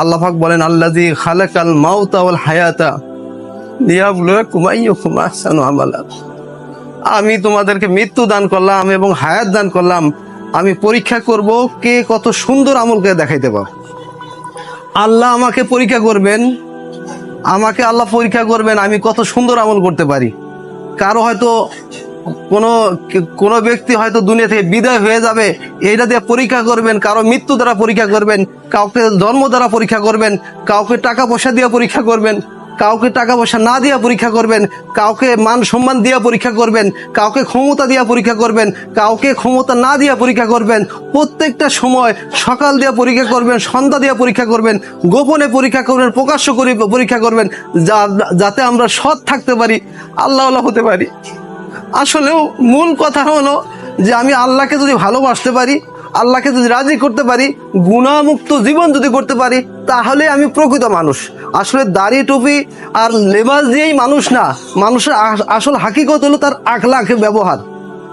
আল্লাহ পাক বলেন আল্লাযী খালাকাল মাউতা ওয়াল হায়াতা লিয়াবলুয়াকুম আইয়ুকুম আহসানু আমালা। আমি তোমাদেরকে মৃত্যু দান করলাম এবং হায়াত দান করলাম, আমি পরীক্ষা করব কে কত সুন্দর আমল করে দেখাইতে পারো। আল্লাহ আমাকে পরীক্ষা করবেন, আল্লাহ পরীক্ষা করবেন আমি কত সুন্দর আমল করতে পারি। কারো হয়তো কোনো ব্যক্তি হয়তো দুনিয়া থেকে বিদায় হয়ে যাবে, এইটা দিয়ে পরীক্ষা করবেন। কারো মৃত্যু দ্বারা পরীক্ষা করবেন, কাউকে জন্ম দ্বারা পরীক্ষা করবেন, কাউকে টাকা পয়সা দিয়ে পরীক্ষা করবেন, কাউকে টাকা পয়সা না দিয়া পরীক্ষা করবেন, কাউকে মান সম্মান দিয়া পরীক্ষা করবেন, কাউকে ক্ষমতা দিয়া পরীক্ষা করবেন, কাউকে ক্ষমতা না দিয়া পরীক্ষা করবেন। প্রত্যেকটা সময় সকাল দিয়া পরীক্ষা করবেন, সন্ধ্যা দিয়া পরীক্ষা করবেন, গোপনে পরীক্ষা করবেন, প্রকাশ্য করে পরীক্ষা করবেন, যাতে আমরা সৎ থাকতে পারি, আল্লাহওয়ালা হতে পারি। আসলেও মূল কথা হলো যে আমি আল্লাহকে যদি ভালোবাসতে পারি, আল্লাহকে যদি রাজি করতে পারি, গুনাহমুক্ত জীবন যদি করতে পারি, তাহলে আমি প্রকৃত মানুষ। আসলে দাড়ি টুপি আর লেবাস দিয়েই মানুষ না, মানুষের আসল হাকিকত হলো তার আখলাক ব্যবহার।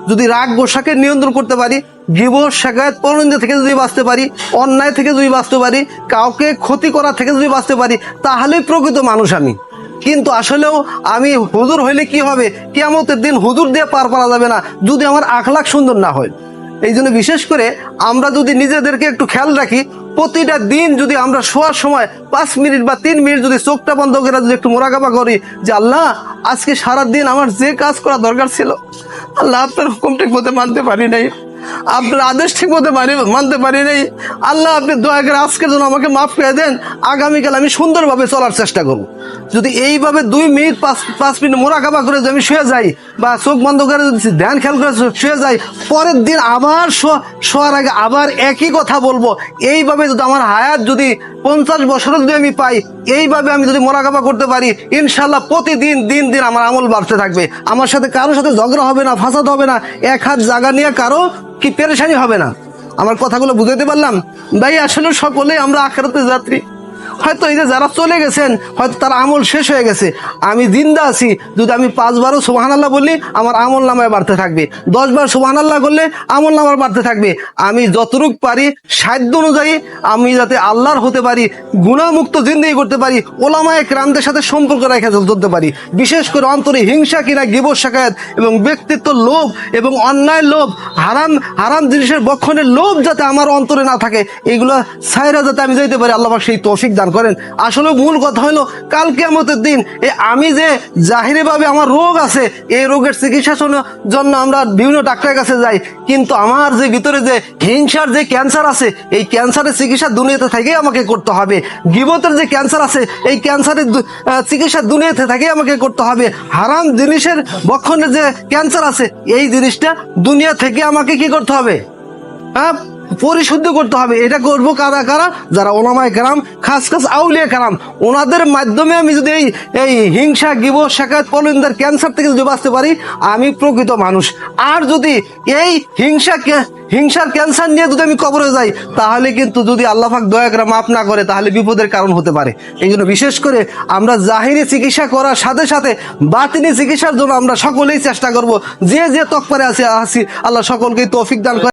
যদি রাগ গোসাকে নিয়ন্ত্রণ করতে পারি, গীবত শিকায়েত পরনিন্দা থেকে যদি বাঁচতে পারি, অন্যায় থেকে যদি বাঁচতে পারি, কাউকে ক্ষতি করা থেকে যদি বাঁচতে পারি, তাহলেই প্রকৃত মানুষ আমি। কিন্তু আসলেও আমি হুজুর হইলে কি হবে? কিয়ামতের দিন হুজুর দিয়ে পার করা যাবে না যদি আমার আখলাক সুন্দর না হয়। এই জন্য বিশেষ করে আমরা যদি নিজেদেরকে একটু খেয়াল রাখি, প্রতিটা দিন যদি আমরা শোয়ার সময় 5 মিনিট বা 3 মিনিট যদি চোখটা বন্ধ করে যদি একটু মোরাকাবা করি যে আল্লাহ আজকে সারা দিন আমার যে কাজ করা দরকার ছিল, আল্লাহ আপনার হুকুম ঠিক মতো মানতে পারি নাই, আপনার আদেশ ঠিক মতো মানতে পারি নাই, আল্লাহ আপনি দয়া করে আজকের জন্য আমাকে মাফ করে দেন, আগামীকাল আমি সুন্দরভাবে চলার চেষ্টা করব। যদি এইভাবে 2 মিনিট 5 মিনিট মোরাকাবা করে যদি আমি শুয়ে যাই বা চোখ বন্ধ করে যদি ধ্যান খেয়াল করে শুয়ে যাই, পরের দিন আবার শোয়ার আগে আবার একই কথা বলবো। এইভাবে যদি আমার হায়াত যদি 50 বছর যদি আমি পাই, এইভাবে আমি যদি মোরাকাবা করতে পারি, ইনশাল্লাহ প্রতিদিন দিন দিন আমার আমল বাড়তে থাকবে। আমার সাথে কারোর সাথে ঝগড়া হবে না, ফাসাদ হবে না, এক হাত জায়গা নিয়ে কারো কি পেরেশানি হবে না। আমার কথাগুলো বুঝাতে পারলাম ভাই? আসলে সকলেই আমরা আখিরাতের যাত্রী। হয়তো এই যে যারা চলে গেছেন হয়তো তার আমল শেষ হয়ে গেছে, আমি জিন্দা আছি। যদি আমি 5 বারও সুবহানাল্লাহ বলি, আমার আমল নামায় বাড়তে থাকবে। 10 বার সুবহানাল্লাহ করলে আমল নামায় বাড়তে থাকবে। আমি যতটুক পারি সাধ্য অনুযায়ী আমি যাতে আল্লাহর হতে পারি, গুনাহমুক্ত জিন্দেগি করতে পারি, ওলামায়ে কেরামদের সাথে সম্পর্ক রেখে চলতে পারি। বিশেষ করে অন্তরে হিংসা কিনা, গীবত শিকায়েত এবং ব্যক্তিত্ব লোভ এবং অন্যায় লোভ, হারাম জিনিসের বক্ষণের লোভ যাতে আমার অন্তরে না থাকে, এইগুলো ছাইরা যাতে আমি যাইতে পারি, আল্লাহ পাক সেই তৌফিক দান করেন। আসলে মূল কথা হলো কাল কিয়ামতের দিন আমি যে জাহিরিভাবে আমার রোগ আছে, এই রোগের চিকিৎসার জন্য আমরা বিভিন্ন ডাক্তারের কাছে যাই, কিন্তু আমার যে ভিতরে যে হিংসার যে ক্যান্সার আছে, এই ক্যান্সারের চিকিৎসা দুনিয়াতে থেকেই আমাকে করতে হবে। গীবতের যে ক্যান্সার আছে, এই ক্যান্সারের চিকিৎসা দুনিয়াতে থেকেই আমাকে করতে হবে। হারাম জিনিসের বক্ষণের যে ক্যান্সার আছে, এই জিনিসটা দুনিয়া থেকে আমাকে কি করতে হবে? হ্যাঁ, পরিশুদ্ধ করতে হবে। এটা করবো কারা কারা? যারা ওলামায়ে কেরাম, খাস আউলিয়া কেরাম, ওনাদের মাধ্যমে আমি যদি এই হিংসা, গীবত শিকায়েত পরনিন্দার ক্যান্সার থেকে যদি বাঁচতে পারি, আমি প্রকৃত মানুষ। আর যদি এই হিংসার ক্যান্সার নিয়ে যদি আমি কবরে যাই, তাহলে কিন্তু যদি আল্লাহ পাক দয়া করে মাফ না করে, তাহলে বিপদের কারণ হতে পারে। এই জন্য বিশেষ করে আমরা জাহিরি চিকিৎসা করার সাথে সাথে বাতিনি চিকিৎসার জন্য আমরা সকলেই চেষ্টা করব। যে তকপারে আছি আল্লাহ সকলকেই তৌফিক দান করে।